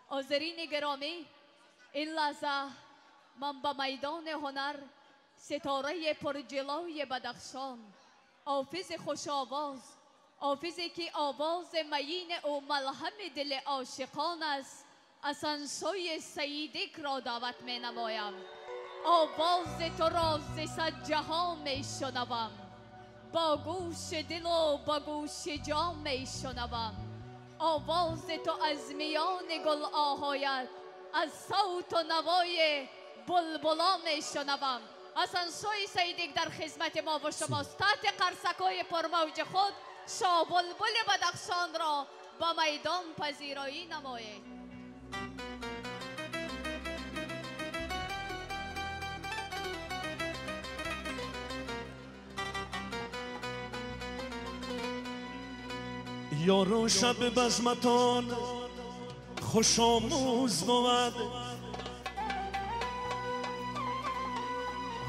حاضرین گرامی، این لحظه من به میدان هنر ستاره پرجلوی بدخشان، حافظ خوش آواز، حافظی که آواز معین او ملهم دل عاشقان است، حسن‌سوی سیدک را دعوت می نمایم. آواز تو را ز صد جهان می شنوم، با گوش دل و با گوش جان می شنوم. آواز تو از میان گل آهایت، از صوت و نوای بلبلان می شنوم. حسن‌سوی سیدک در خدمت ما و شماست. تحت قرصکای پرموج خود شاه بلبل بدخشان را با میدان پذیرایی نمایید. یارو شب بزمتان خوش آموز بود،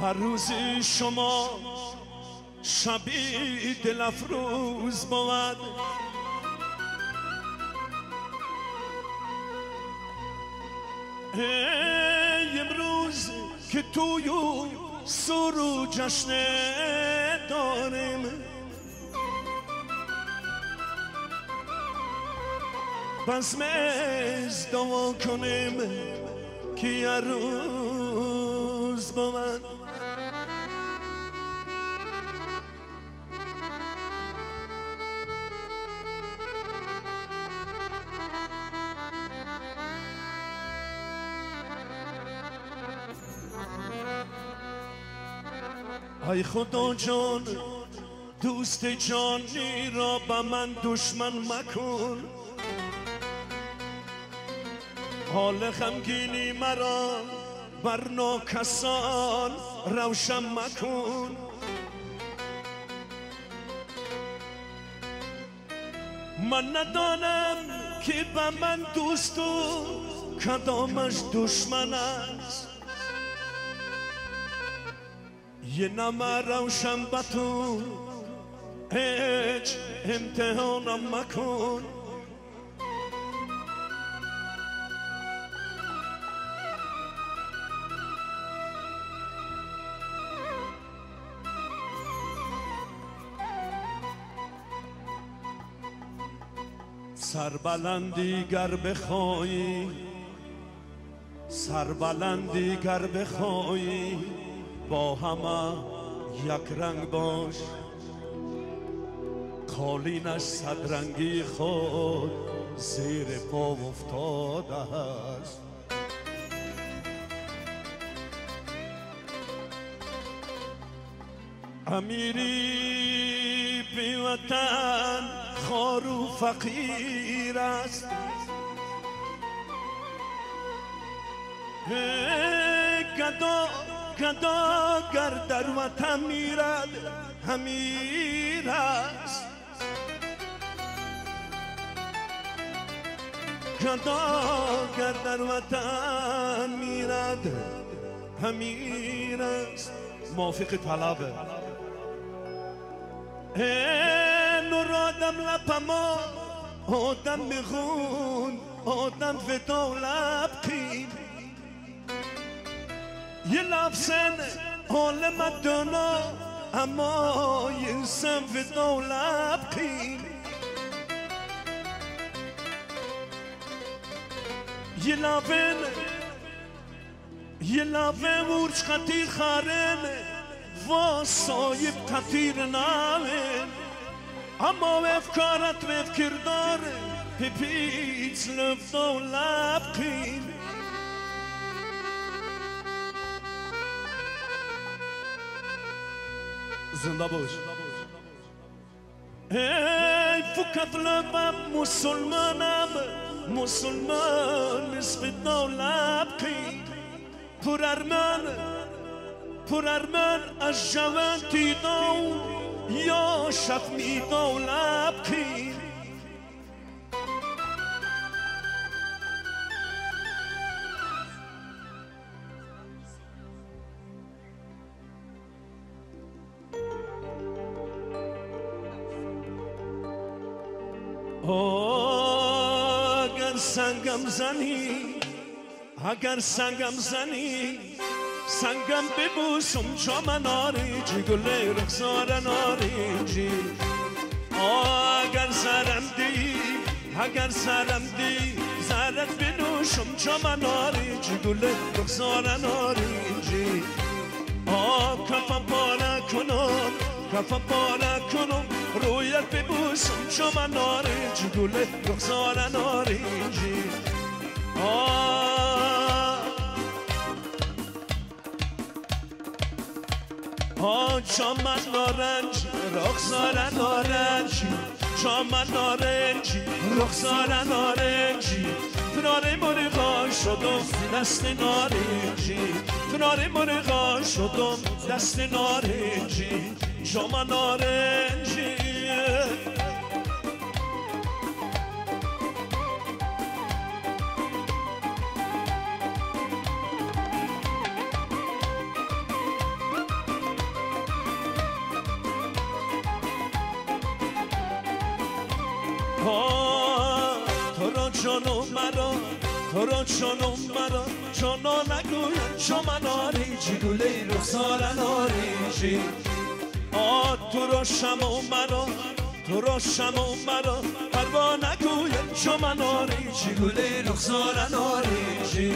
هر روز شما شبی دل افروز بود. ای امروز که توی سرو جشن داریم، بزم ازدوا کنیم که یه روز با من. ای خدا جان، دوست جانی را به من دشمن مکن، حال غمگینی مرا بر ناکسان روشن مکن. من ندانم که به من دوست و کدامش دشمن است، یه نمه روشن به تو هیچ امتحانم مکن. سربلندی گر بخوایی، سربلندی گر بخوایی، با همه یک رنگ باش، قالینش صدرنگی خود زیر پا افتاده است. امیری بی وطن خوار و فقیر است، گدا گدا گر در وطن میرد امیر است، گدا گر در وطن میرد امیر است. موافق طلبه نور آدم لپما آدم میخون آدم فدا لب کین، یه لفظن حال مدنا اما یه سم فدا لب کین، یه لفظن ورچ خطیر خارن و صایب خطیر نامن، اما افکارت و افکردار پیچ لفت و لبخین. زنده باش. ای فقط لبم مسلمانم، مسلمان نسبت و لبخین، پر ارمن از جوان دیدم یا شب میدم لبخین. اگر سنگم زنی اگر سنگم زنی سنگم ببوسم چمن آریجی گل رخسار ناریجی اگر سرم دی اگر سرم دی زرت بنوشم چمن آریجی گل رخسار ناریجی کفم پاره کنم کفم پاره کنم رویت ببوسم چمن آریجی گل رخسار ناریجی چمن نارنجی رخسار نارنجی چمن نارنجی رخسار نارنجی کنار مرغا شدم دست نارنجی کنار مرغا شدم دست نارنجی چمن نارنجی تو را جانم مرا جانا نگویم چمن آریجی گله رخسار ناریجی تو را شمع مرا تو را شمع مرا پروا نگویم چمن آریجی گله رخسار ناریجی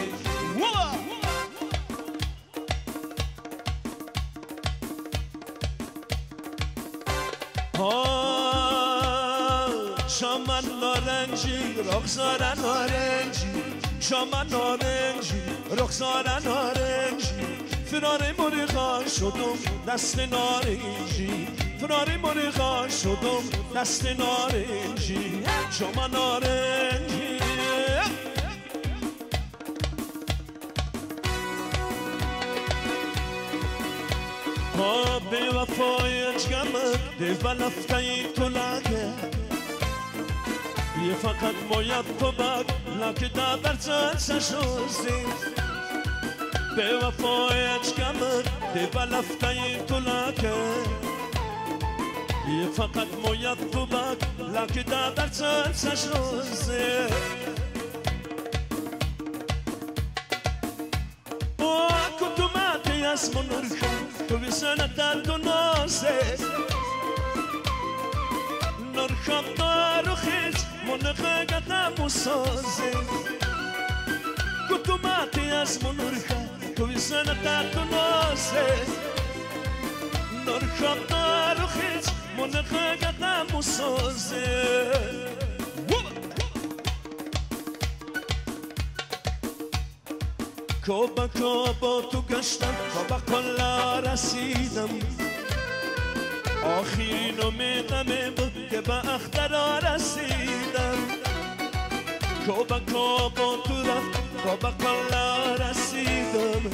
چمن نارنجی رخسار نارنجی چمن نارنجی رخسار نارنجی فرار مرغا شدم دست نارنجی فرار مرغا شدم دست نارنجی چمن نارنجی به وفای جگمه دیو لفتای تو لگه فقط باید تو بگ لکه در سشوزی به وفای چکمه دیو لفتای تو لکه فقط باید تو بگ لکه در سشوزی کدومتی از منرخم تو بسنت در تو نازه نرخم دارو خیز منخه گتم و سازه کدومتی از منرخم تو بسنت در تو نازه نرخم دارو خیز منخه گتم و سازه کوبا کوبا تو گشتم و به کلا رسیدم آخرین امیدم بود که به اخترا رسیدم کوبا کوبا تو رفت و به کلا رسیدم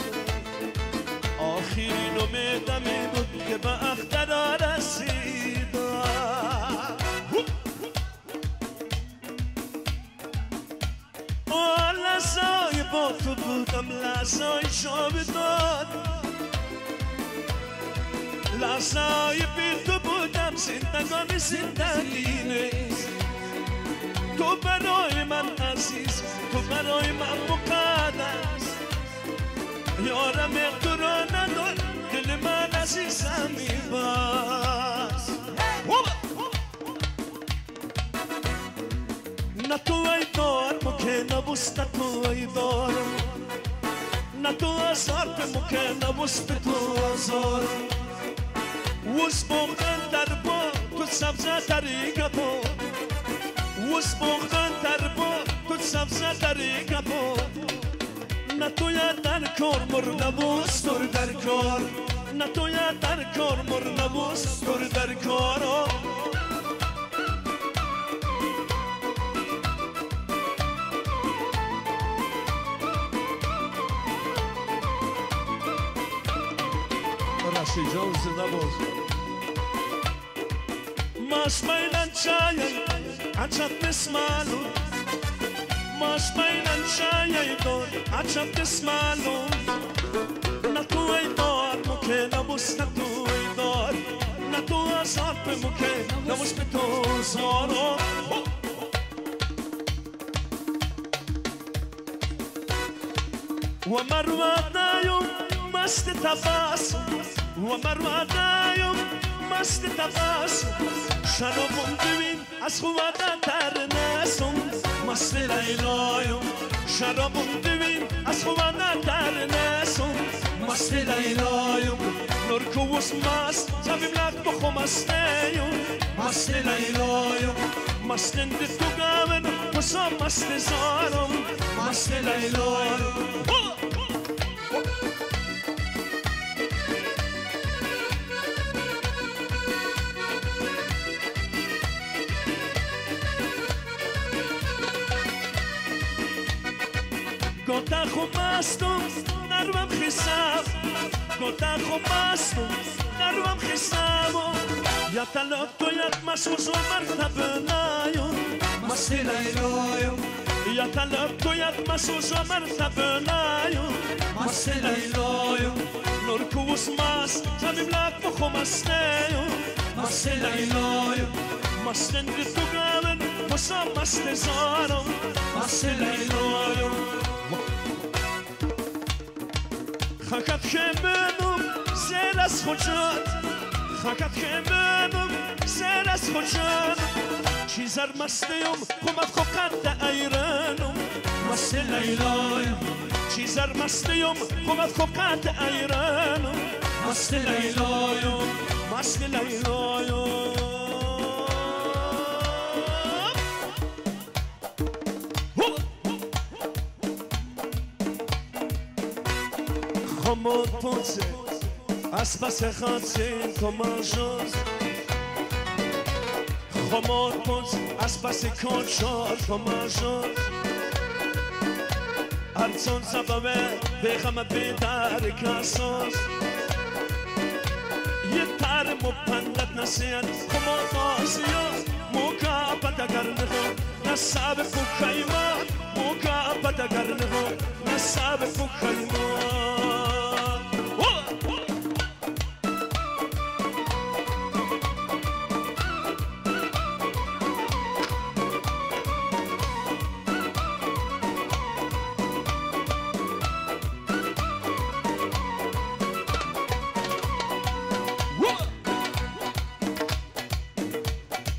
آخرین امیدم بود که به اخترا رسیدم لحظای با تو بودم لحظای شابدان لحظای بی تو بودم زندگانی زندگی نیست تو برای من عزیز تو برای من مقدس یارم تو را ندار دل من عزیزم میباز نه تو ای دار مکه نبست تو ای دار نه تو ازار به مکه نبست تو ازار وز بغن در با تو سبزه داری گپا وز بغن در با تو سبزه داری گپا نه تو یا در کار مر نبوست دور در کار نه تو یا در کار مر نبوست دور در کار رشی جان زنده باز ماش بینن چای عجب نسمالو ماش بینن چای دار عجب نسمالو نتو ای دار مکه نبوست نتو ای دار نتو ازار به مکه نبوست به تو زارو ومروادايم مست تباسم ومروادايم مست تباسم شرابم ببین از خواده در نسم مست لیلایم شرابم ببین از خواده در نسم مست لیلایم نور کوس مست زبیم لک بخو مستیم مست لیلایم مست اند تو گامن وسا مست زارم مست لیلایم گوتا خوب مستم نروم خیسم گوتا خوب مستم نروم خیسم یا طلب تو یک مسوز و مرتبه نایم مست لیلایم یا طلب تو یک مسوز و مرتبه نایم مست لیلایم نور کوس مست زمیم لک بخو مستیم مست لیلایم مست اند تو گامن وسا مست زارم مست لیلایم خاکت خیمنم زیر از خوشت خاکت خیمنم زیر از خوشت چیزر مستیم خمت خوکت ایرانم مست لیلایم چیزر مستیم خمت خوکت ایرانم مست لیلایم مست لیلایم خمود پونسه از پس خانسین کمانشوز خمود پونسه از پس کنشار کمانشوز ارزون سببه بخم بیدار کاسوز یه تر مپندت نسید خمود آسیوز موکا پتا کرنه نصاب فکایمان موکا پتا کرنه نصاب فکایمان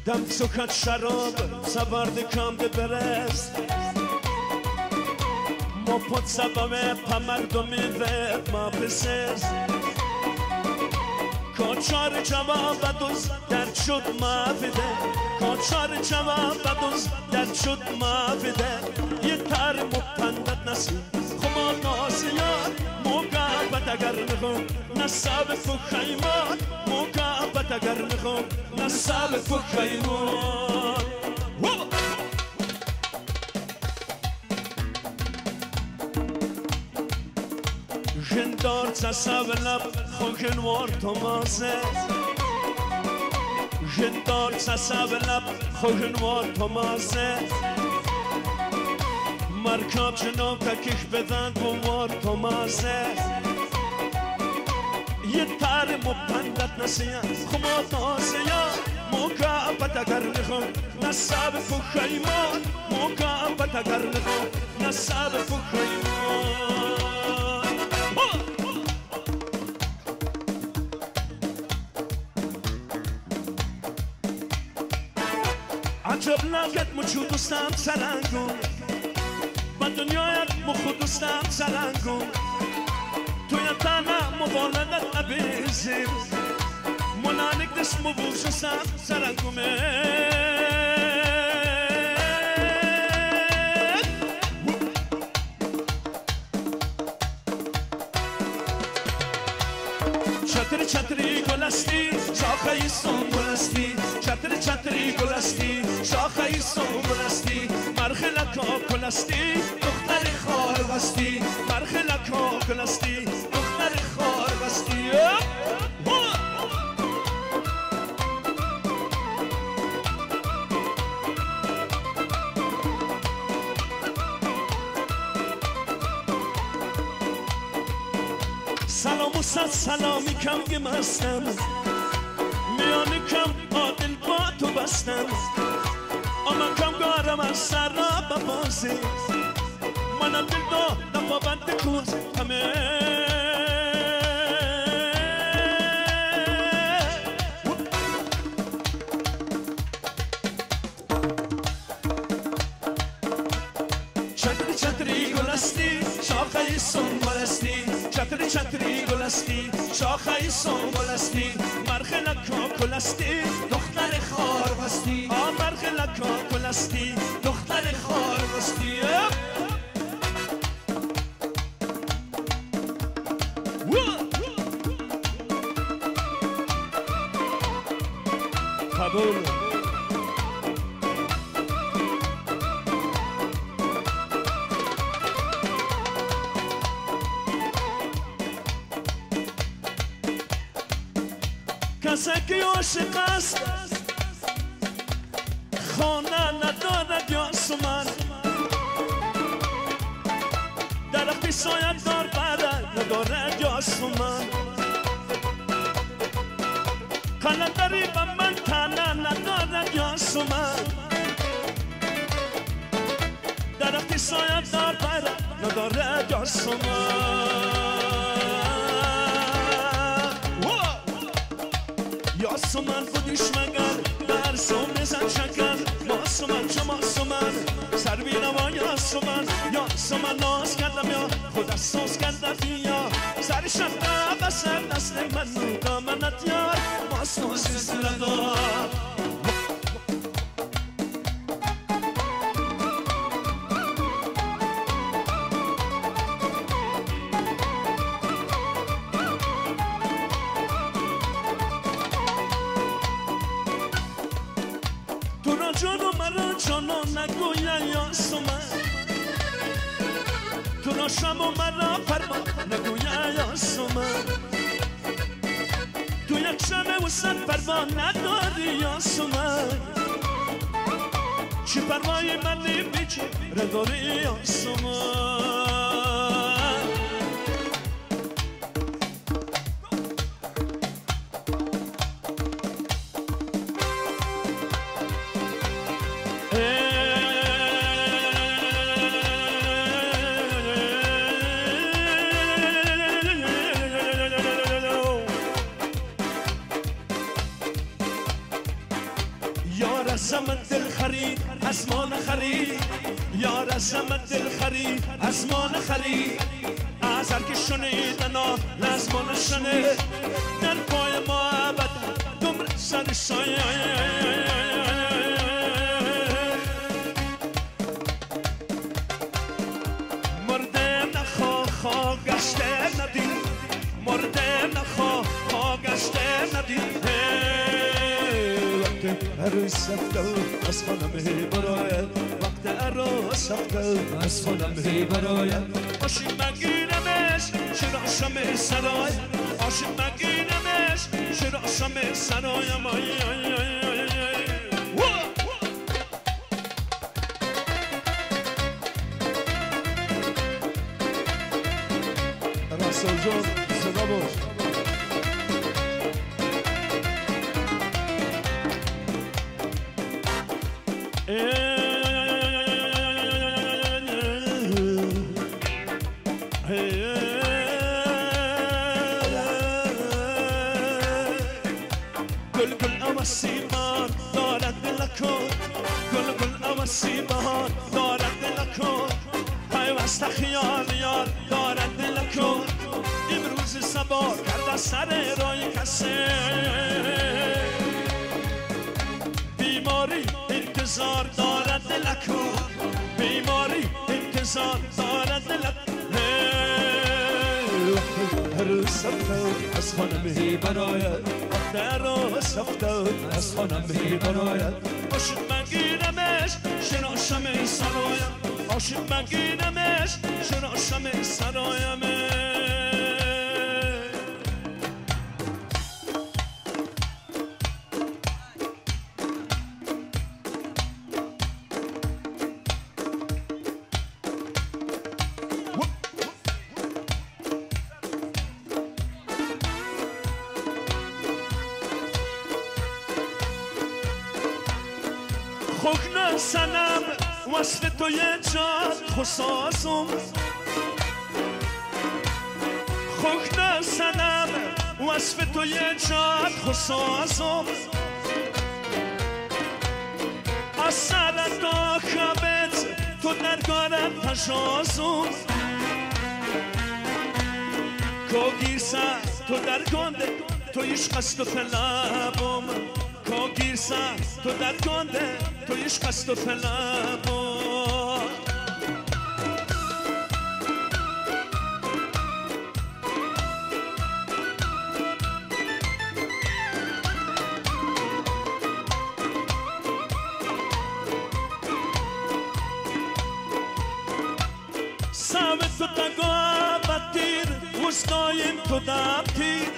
دم سکت شراب سبرد کم ده برست ما پد سبامه پا مردمی وید ما پسست کچار جواب بدوز در شد ما بده کچار جواب بدوز در شد ما بده یه تر مپندت نسید خما ناسیان موقع بدگر نخون نصاب فخیمان موقع بدگر نخون نصاب فخیمان جندار تصاب لب خوکنوار تومازه جندار تصاب لب خوکنوار تومازه مرکب جناب تکیش بدن بوار تومازه یه تر مپندت نسیان خما ناسیان موقع بدگر نخون نصاب فخیمان موقع بدگر نخون نصاب فخیمان عجب لگت مچو دوستم سرنگون با دنیایت مخو دوستم سرنگون توی تنه مبالدت عبیزیم منانک دست مبوشستم سرنگومه چتری چتری گلستی شاخه سنبلستی چتری چتری گلستی شاخه سنبلستی مرخلکا کلستی دختر خار بستی مرخلکا کلستی دختر خار بستی سلام و صد سلامی کم گم هستم میانی کم عادل با تو بستم اما کم گارم از سر را ببازی منم دل دادم با بند کوز همه چتری گلستی شاخه سنبلستی چتری گلستی شاخه سنبلستی مرخ لکا کلستی دختر خار بستی مرخ لکا کلستی دختر خار بستی قبول کسی که عاشق است خانه ندارد یا سمن درختی سایت دار برد ندارد یا سمن قلندری به من تنه ندارد یا سمن درختی سایت دار برد ندارد یا سمن سومن خودش مگر در سوم بزن شکر ما سومن شما سومن سر بی نوا یا سومن ناز کردم یا خود از سوز کردم یا سر شکر بسر دست من دامنت یار ما سوز سردار جانو مرا جانو نگویا یا سومن تو را شم و مرا فرما نگویا یا سومن تو یک شمه و صد پروا نداری یا سومن چی پروای منی بیچی رداری یا سومن یار زمان دل خرید از ما نخرید یار زمان دل خرید از ما نخرید از هر که شنیدن لازم نشنه در پای ما ابد دمر سر سایه مرده نخوا خواه گشته ندید مرده نخوا خواه گشته ندید عروس رفتم از خانم هی براید وقت عروس رفتم از خانم هی براید عاشق مگیرمش چرا شم سرای عاشق مگیرمش چرا شم سرایم رسول جان صدا باش گل گل آواسی بهار دارد دلکون گل گل آواسی بهار دارد دلکون پیوسته خیال یار دارد دلکون امروز صبا کرده سر رای کسی بیماری انتظار دارد دلکون بیماری انتظار دارد دلکون عروس رفتم از خانم هی براید وقت عروس رفتم از خانم هی براید عاشق مگیرمش چرا شم سرایم عاشق مگیرمش چرا شم سرایم خوک نسنم وصف تو یه جاد خساسم وصف تو یه جاد خسازم از سرت تا کبت تو درگارت تشازم که گیرسه تو درگانده تو عشق است و طلبم که گیرسه تو درگانده تو عشق است و طلبم تو تگاه بدتیر وستایم تو دبتیر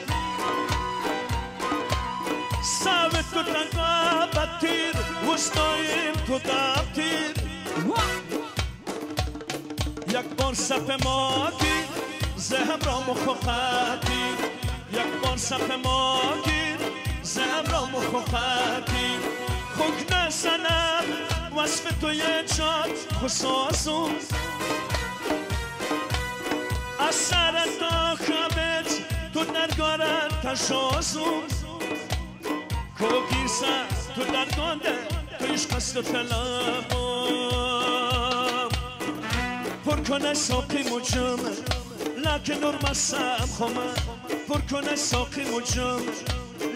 سوت تو تگاه بدتیر وستایم تو دبتیر یک بار سف ما گیر زهم را مخوختی یک بار سف ما گیر زهم را مخوختی خوک نسنم وصف تو یه جاد خسازم از سرت تا کبت تو درگارت تشازم که گیرسه تو درگانده تو عشق است و طلبم پر کنه ساقی مجم لکه نرمسم خمه پر کنه ساقی مجم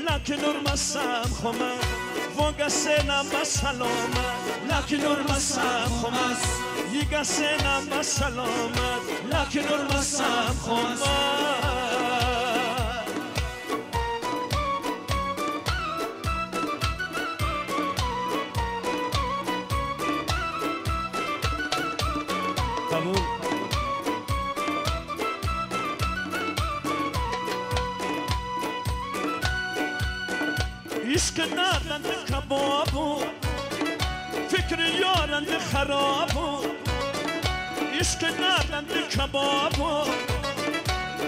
لکه نرمسم خمه وگه سنم بسلامت لکه نرمسم خمه یگه سنم بسلامت لکه نرمسم خمه عشق ندند کبابو فکر یارند خرابو عشق ندند کبابو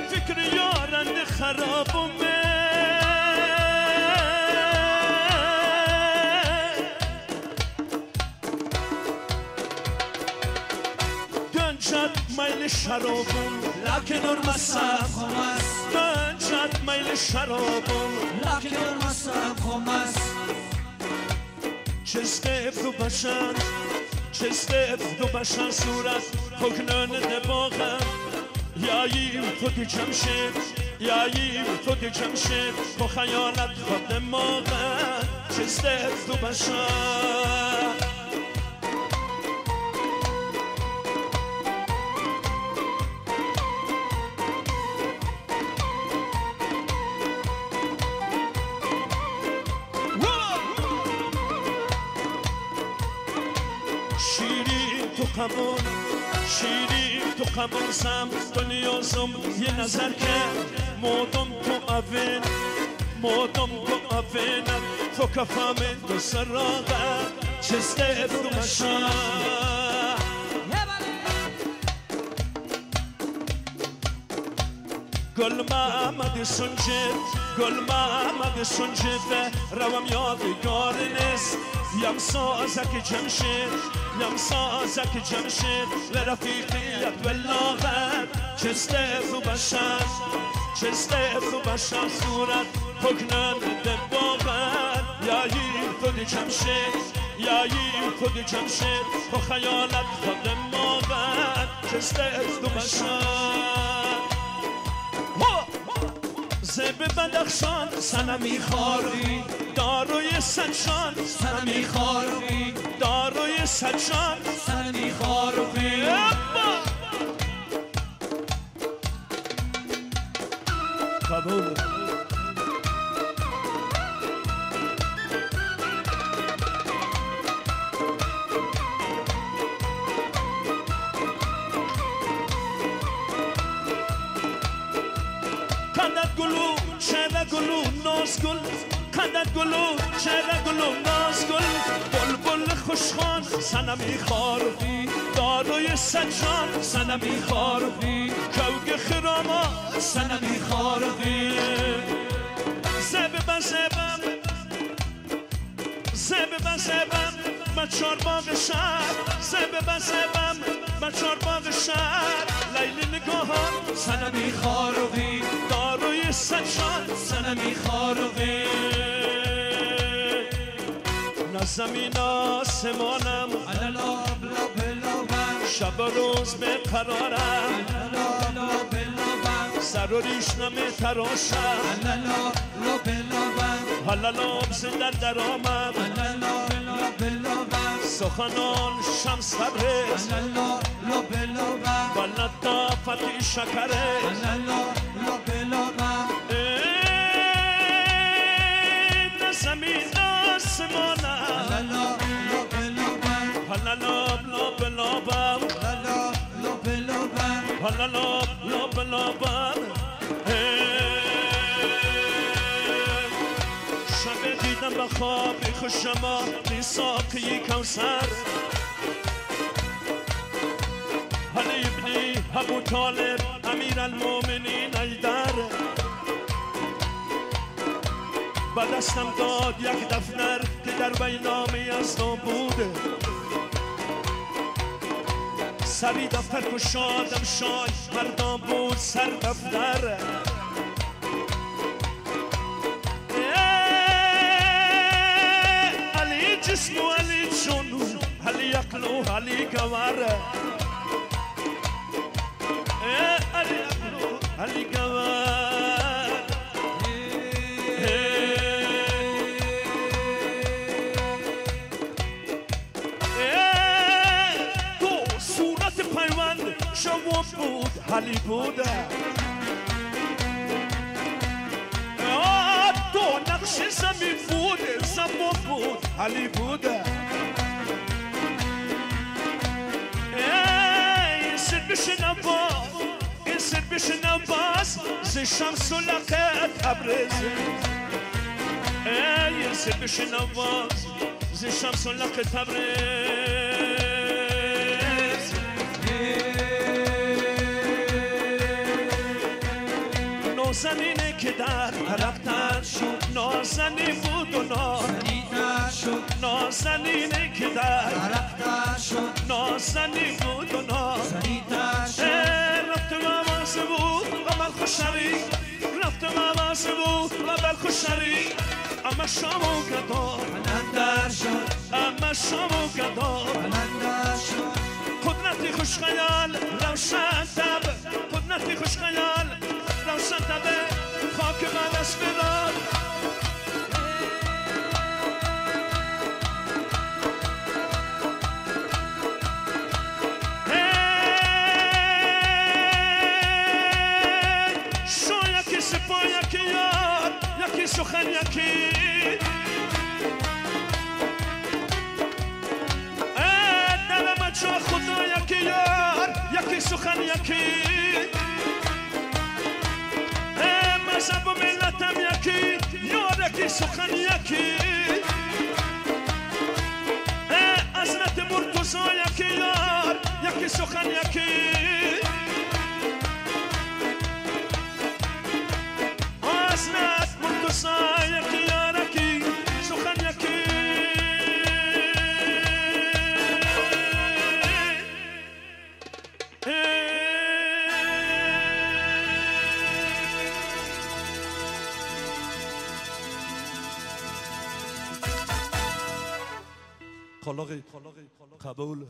فکر یارند خرابو دنجد میل شرابم لکه نرمسم خمس دنجد میل شرابم لکه نرمسم خمس چسته تو بشن چسته تو بشن صورت حکنان دباغم یایی تو دی جمشید یایی تو دی جمشید با خیالت خود دماغم چسته تو بشن قبول شیری تو قبول سم تو نیازم یه نظر که مادم تو اوین مادم تو اوینم تو کفامین تو سراغم چسته تو بشم گل محمد سنجد گل محمد سنجد روم یادگار نیست یم سازک جمشید یم سازک جمشید لرفیقیت و لاغت چسته تو بشن چسته تو بشن صورت حکنن دباغت یایی تو دی جمشید یایی تو دی جمشید تو خیالت خود ماغت چسته تو بشن زب بدخشان سنه میخواری داروی سجان سنه میخواری داروی سجان سنه میخواری قبول گلو چهره گلو ناز گل قدت گلو چهره گلو ناز گل بلبل خوشخوان سنمی خارفی داروی سجان سنمی خارفی کوگ خراما سنمی خارفی زبم زبم زبم زبم بچار باغ شهر زبم زبم بچار باغ شهر لیلی نگاهان سنمی خارفی داروی بالای سجاد سنمی خارقه نه زمین آسمانم شب و روز به قرارم سر و ریش نمی تراشم حالا لبز در آمد سخنان شم صبرست و لطافتی شکرست نه زمین آسمانم حالا لب لبم حالا لب لبم شب دیدم به خوابی خوشما میساقی کوثر علی ابن ابو طالب امیر المؤمنین ایدر با دستم داد یک دفتر که در بینامی از نو بوده سری دفتر کشادم شای مردم بود سر دفتر علی جسم و علی جنون علی عقل و علی گوار علی عقل و علی گوار تو صورت پیوند جواب بود علی بوده تو نقش زمین بوده زمان بود علی بوده این سر بشنم باز این سر بشنم باز ز شمس و لقه تبریز این سر بشنم باز ز شمس و لقه تبریز نازنینه که در رفتن شد نازنین بود و نازنینه که در رفتن شد نازنین بود و رفتم آوازه بود و من خوشری رفتم آوازه بود و من خوشری اما شامو گدا اما شامو گدا قدرتی خوش خیال روشن تب قدرتی خوش خیال روشن تبه خاک من از بدار شو یکی سپا یکی یار یکی سخن یکی دلم چو خدا یکی یار یکی سخن یکی مذهب و ملتم یکی یار یکی سخن یکی حضرت مرتضی یکی یار یکی سخن یکی حضرت مرتضی یکی یار یکی سخن یکی قبول